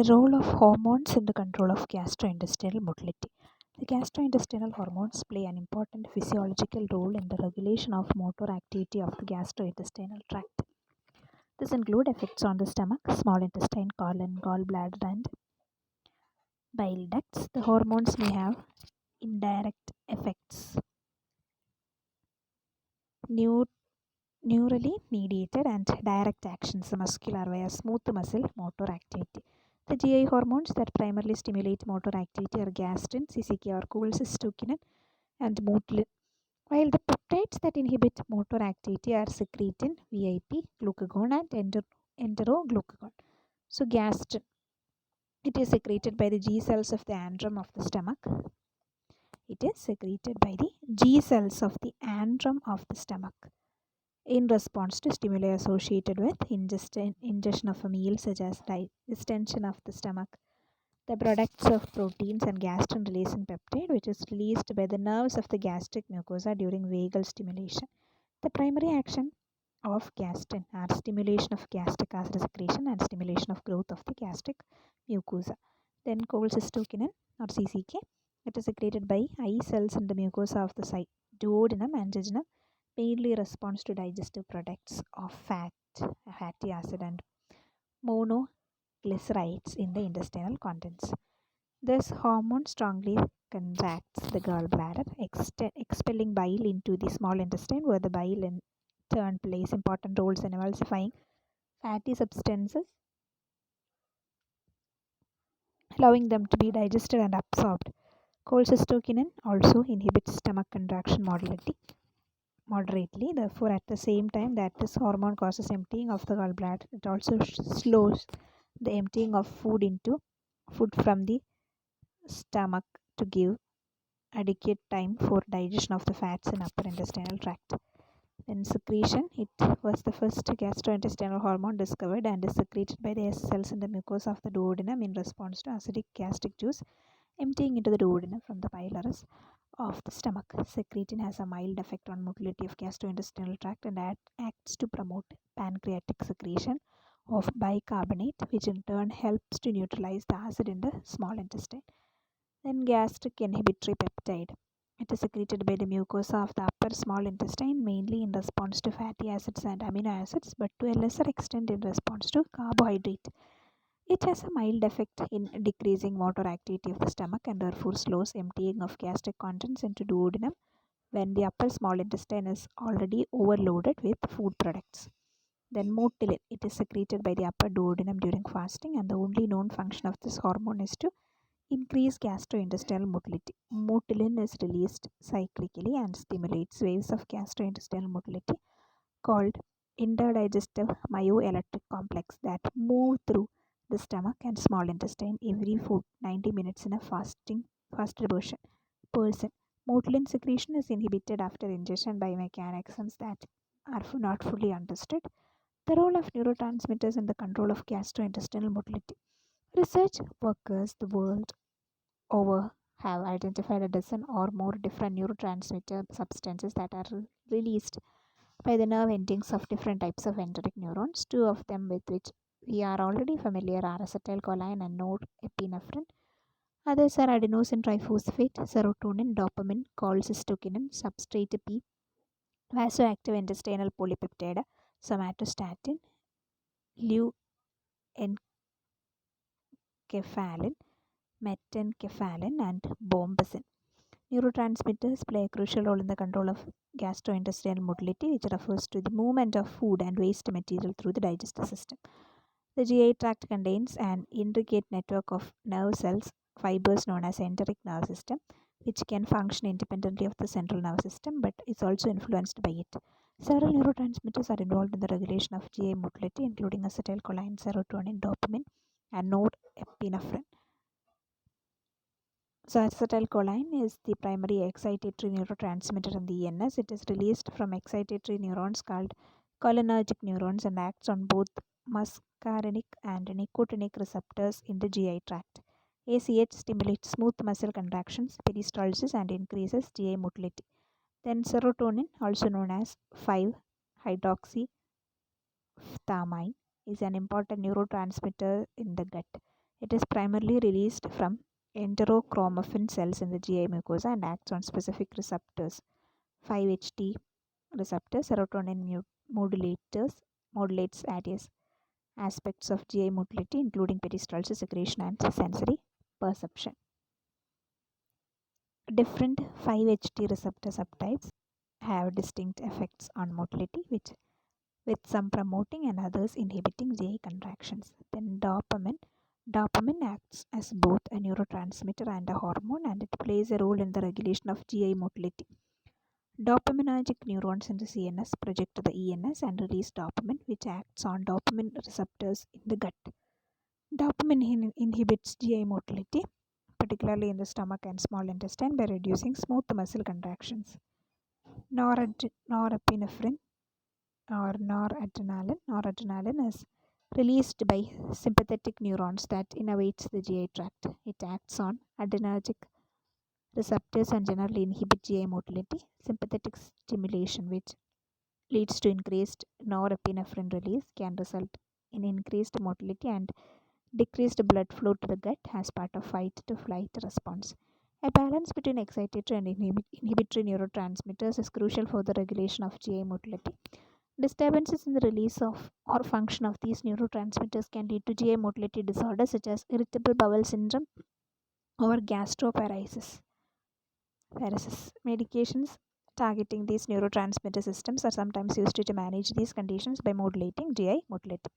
The role of hormones in the control of gastrointestinal motility. The gastrointestinal hormones play an important physiological role in the regulation of motor activity of the gastrointestinal tract. This include effects on the stomach, small intestine, colon, gallbladder, and bile ducts. The hormones may have indirect effects, neu- neurally mediated, and direct actions, muscular via smooth muscle motor activity. The GI hormones that primarily stimulate motor activity are gastrin, CCK or cholecystokinin, and motilin, while the peptides that inhibit motor activity are secretin, VIP, glucagon, and enteroglucagon. So, gastrin, it is secreted by the G cells of the antrum of the stomach. It is secreted by the G cells of the antrum of the stomach in response to stimuli associated with ingestion of a meal, such as distension of the stomach. The products of proteins and gastrin releasing peptide, which is released by the nerves of the gastric mucosa during vagal stimulation. The primary action of gastrin are stimulation of gastric acid secretion and stimulation of growth of the gastric mucosa. Then cholecystokinin or CCK, it is secreted by eye cells in the mucosa of the duodenum and jejunum, mainly responds to digestive products of fatty acid and monoglycerides in the intestinal contents. This hormone strongly contracts the gallbladder, expelling bile into the small intestine, where the bile in turn plays important roles in emulsifying fatty substances, allowing them to be digested and absorbed. Cholecystokinin also inhibits stomach contraction moderately. Therefore, at the same time that this hormone causes emptying of the gallbladder, it also slows the emptying of food from the stomach to give adequate time for digestion of the fats in upper intestinal tract. Then secretion, it was the first gastrointestinal hormone discovered and is secreted by the S cells in the mucosa of the duodenum in response to acidic gastric juice emptying into the duodenum from the pylorus of the stomach. Secretin has a mild effect on motility of gastrointestinal tract and acts to promote pancreatic secretion of bicarbonate, which in turn helps to neutralize the acid in the small intestine. Then gastric inhibitory peptide. It is secreted by the mucosa of the upper small intestine, mainly in response to fatty acids and amino acids, but to a lesser extent in response to carbohydrate. It has a mild effect in decreasing motor activity of the stomach and therefore slows emptying of gastric contents into duodenum when the upper small intestine is already overloaded with food products. Then motilin, it is secreted by the upper duodenum during fasting, and the only known function of this hormone is to increase gastrointestinal motility. Motilin is released cyclically and stimulates waves of gastrointestinal motility called interdigestive myoelectric complex that move through the stomach and small intestine every 90 minutes in a fasted person. Motilin secretion is inhibited after ingestion by mechanisms that are not fully understood. The role of neurotransmitters in the control of gastrointestinal motility. Research workers the world over have identified a dozen or more different neurotransmitter substances that are released by the nerve endings of different types of enteric neurons. Two of them with which we are already familiar are acetylcholine and norepinephrine. Others are adenosine triphosphate, serotonin, dopamine, cholecystokinin, substrate P, vasoactive intestinal polypeptide, somatostatin, leukenkephalin, metenkephalin, and bombacin. Neurotransmitters play a crucial role in the control of gastrointestinal motility, which refers to the movement of food and waste material through the digestive system. The GI tract contains an intricate network of nerve cells, fibers known as enteric nerve system, which can function independently of the central nervous system but is also influenced by it. Several neurotransmitters are involved in the regulation of GI motility, including acetylcholine, serotonin, dopamine, and norepinephrine. So, acetylcholine is the primary excitatory neurotransmitter in the ENS. It is released from excitatory neurons called cholinergic neurons and acts on both muscarinic and nicotinic receptors in the GI tract. ACH stimulates smooth muscle contractions, peristalsis, and increases GI motility. Then serotonin, also known as 5-hydroxyphthamine, is an important neurotransmitter in the gut. It is primarily released from enterochromaffin cells in the GI mucosa and acts on specific receptors. 5-HT receptor serotonin modulators modulates various aspects of GI motility, including peristalsis, secretion, and sensory perception. Different 5-HT receptor subtypes have distinct effects on motility, with some promoting and others inhibiting GI contractions. Then dopamine. Dopamine acts as both a neurotransmitter and a hormone, and it plays a role in the regulation of GI motility. Dopaminergic neurons in the CNS project to the ENS and release dopamine, which acts on dopamine receptors in the gut. Dopamine inhibits GI motility, particularly in the stomach and small intestine, by reducing smooth muscle contractions. Norepinephrine or noradrenaline. Noradrenaline is released by sympathetic neurons that innervates the GI tract. It acts on adrenergic receptors and generally inhibit GI motility. Sympathetic stimulation, which leads to increased norepinephrine release, can result in increased motility and decreased blood flow to the gut as part of fight to flight response. A balance between excitatory and inhibitory neurotransmitters is crucial for the regulation of GI motility. Disturbances in the release of or function of these neurotransmitters can lead to GI motility disorders such as irritable bowel syndrome or gastroparesis. Medications targeting these neurotransmitter systems are sometimes used to manage these conditions by modulating GI motility.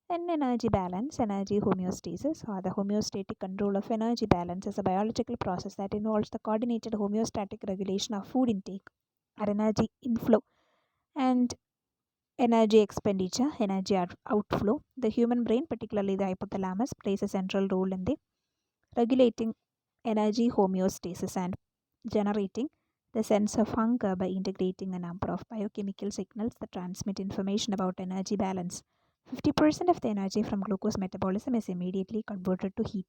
Then energy balance, energy homeostasis, or the homeostatic control of energy balance, is a biological process that involves the coordinated homeostatic regulation of food intake or energy inflow and energy expenditure, energy outflow. The human brain, particularly the hypothalamus, plays a central role in the regulating energy homeostasis and generating the sense of hunger by integrating a number of biochemical signals that transmit information about energy balance. 50% of the energy from glucose metabolism is immediately converted to heat.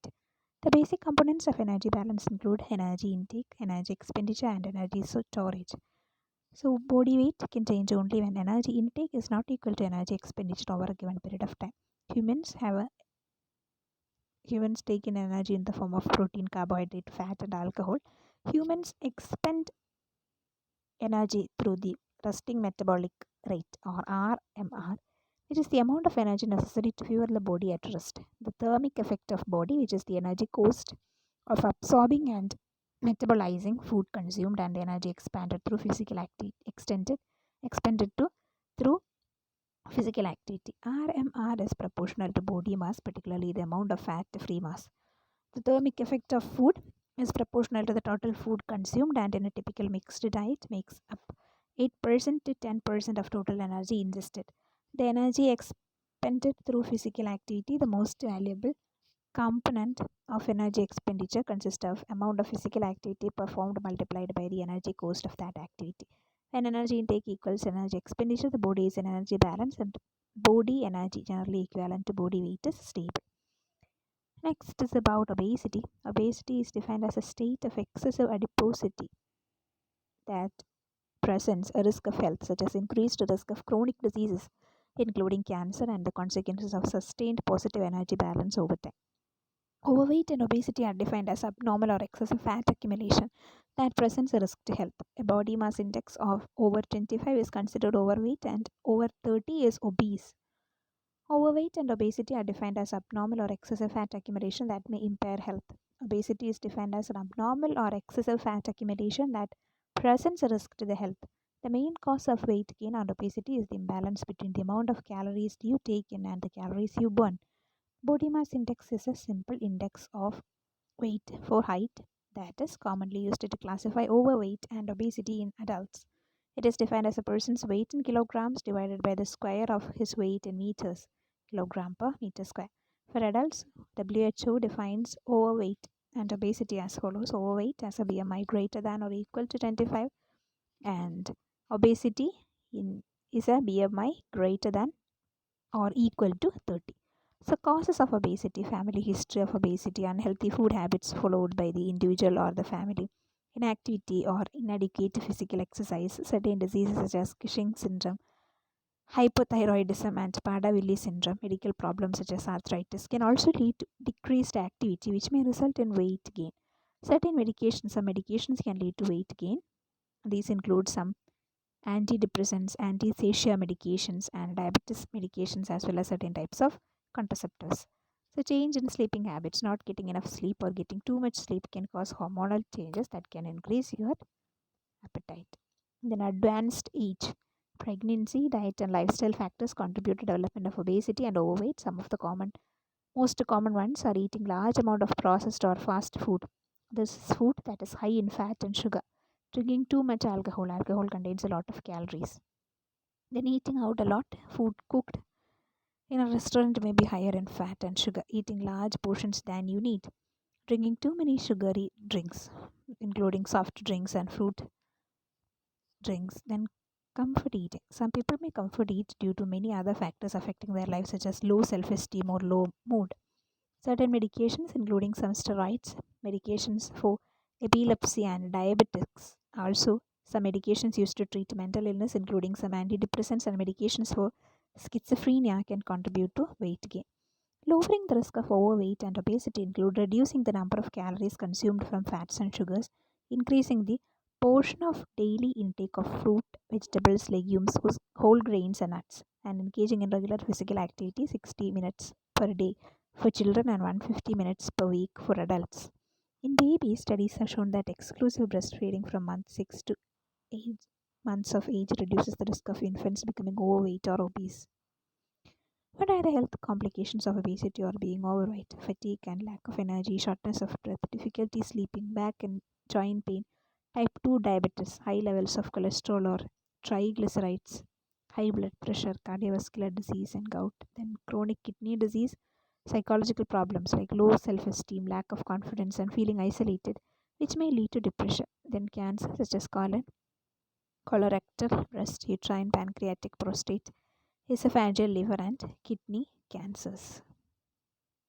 The basic components of energy balance include energy intake, energy expenditure, and energy storage. So, body weight can change only when energy intake is not equal to energy expenditure over a given period of time. Humans have a Humans take in energy in the form of protein, carbohydrate, fat, and alcohol. Humans expend energy through the resting metabolic rate or RMR, which is the amount of energy necessary to fuel the body at rest. The thermic effect of body, which is the energy cost of absorbing and metabolizing food consumed, and energy expanded through physical activity expended to through physical activity. RMR is proportional to body mass, particularly the amount of fat free mass. The thermic effect of food is proportional to the total food consumed, and in a typical mixed diet makes up 8% to 10% of total energy ingested. The energy expended through physical activity, the most valuable component of energy expenditure, consists of amount of physical activity performed multiplied by the energy cost of that activity. When energy intake equals energy expenditure, the body is in energy balance, and body energy, generally equivalent to body weight, is stable. Next is about obesity. Obesity is defined as a state of excessive adiposity that presents a risk of health, such as increased risk of chronic diseases, including cancer, and the consequences of sustained positive energy balance over time. Overweight and obesity are defined as abnormal or excessive fat accumulation that presents a risk to health. A body mass index of over 25 is considered overweight, and over 30 is obese. Overweight and obesity are defined as abnormal or excessive fat accumulation that may impair health. Obesity is defined as an abnormal or excessive fat accumulation that presents a risk to the health. The main cause of weight gain and obesity is the imbalance between the amount of calories you take in and the calories you burn. Body mass index is a simple index of weight for height that is commonly used to classify overweight and obesity in adults. It is defined as a person's weight in kilograms divided by the square of his weight in meters, kilogram per meter square. For adults, WHO defines overweight and obesity as follows: overweight as a BMI greater than or equal to 25, and obesity is a BMI greater than or equal to 30. So, causes of obesity: family history of obesity, unhealthy food habits followed by the individual or the family, inactivity or inadequate physical exercise, certain diseases such as Cushing syndrome, Hypothyroidism and Prader-Willi syndrome, medical problems such as arthritis, can also lead to decreased activity, which may result in weight gain. Some medications can lead to weight gain. These include some antidepressants, anti-seizure medications, and diabetes medications, as well as certain types of contraceptives. So, change in sleeping habits, not getting enough sleep or getting too much sleep, can cause hormonal changes that can increase your appetite. Then, advanced age, pregnancy, diet, and lifestyle factors contribute to development of obesity and overweight. Some of the most common ones are eating large amount of processed or fast food. This is food that is high in fat and sugar. Drinking too much alcohol. Alcohol contains a lot of calories. Then eating out a lot. Food cooked in a restaurant may be higher in fat and sugar. Eating large portions than you need. Drinking too many sugary drinks, including soft drinks and fruit drinks. Then comfort eating. Some people may comfort eat due to many other factors affecting their life, such as low self-esteem or low mood. Certain medications, including some steroids, medications for epilepsy and diabetics. Also, some medications used to treat mental illness, including some antidepressants and medications for schizophrenia, can contribute to weight gain. Lowering the risk of overweight and obesity include reducing the number of calories consumed from fats and sugars, increasing the portion of daily intake of fruit, vegetables, legumes, whole grains, and nuts, and engaging in regular physical activity 60 minutes per day for children and 150 minutes per week for adults. In babies, studies have shown that exclusive breastfeeding from month 6 to 8 months of age reduces the risk of infants becoming overweight or obese. What are the health complications of obesity or being overweight? Fatigue and lack of energy, shortness of breath, difficulty sleeping, back and joint pain, type 2 diabetes, high levels of cholesterol or triglycerides, high blood pressure, cardiovascular disease, and gout, then chronic kidney disease, psychological problems like low self esteem, lack of confidence, and feeling isolated, which may lead to depression, then cancer such as colon, colorectal, breast, uterine, pancreatic, prostate, esophageal, liver, and kidney cancers.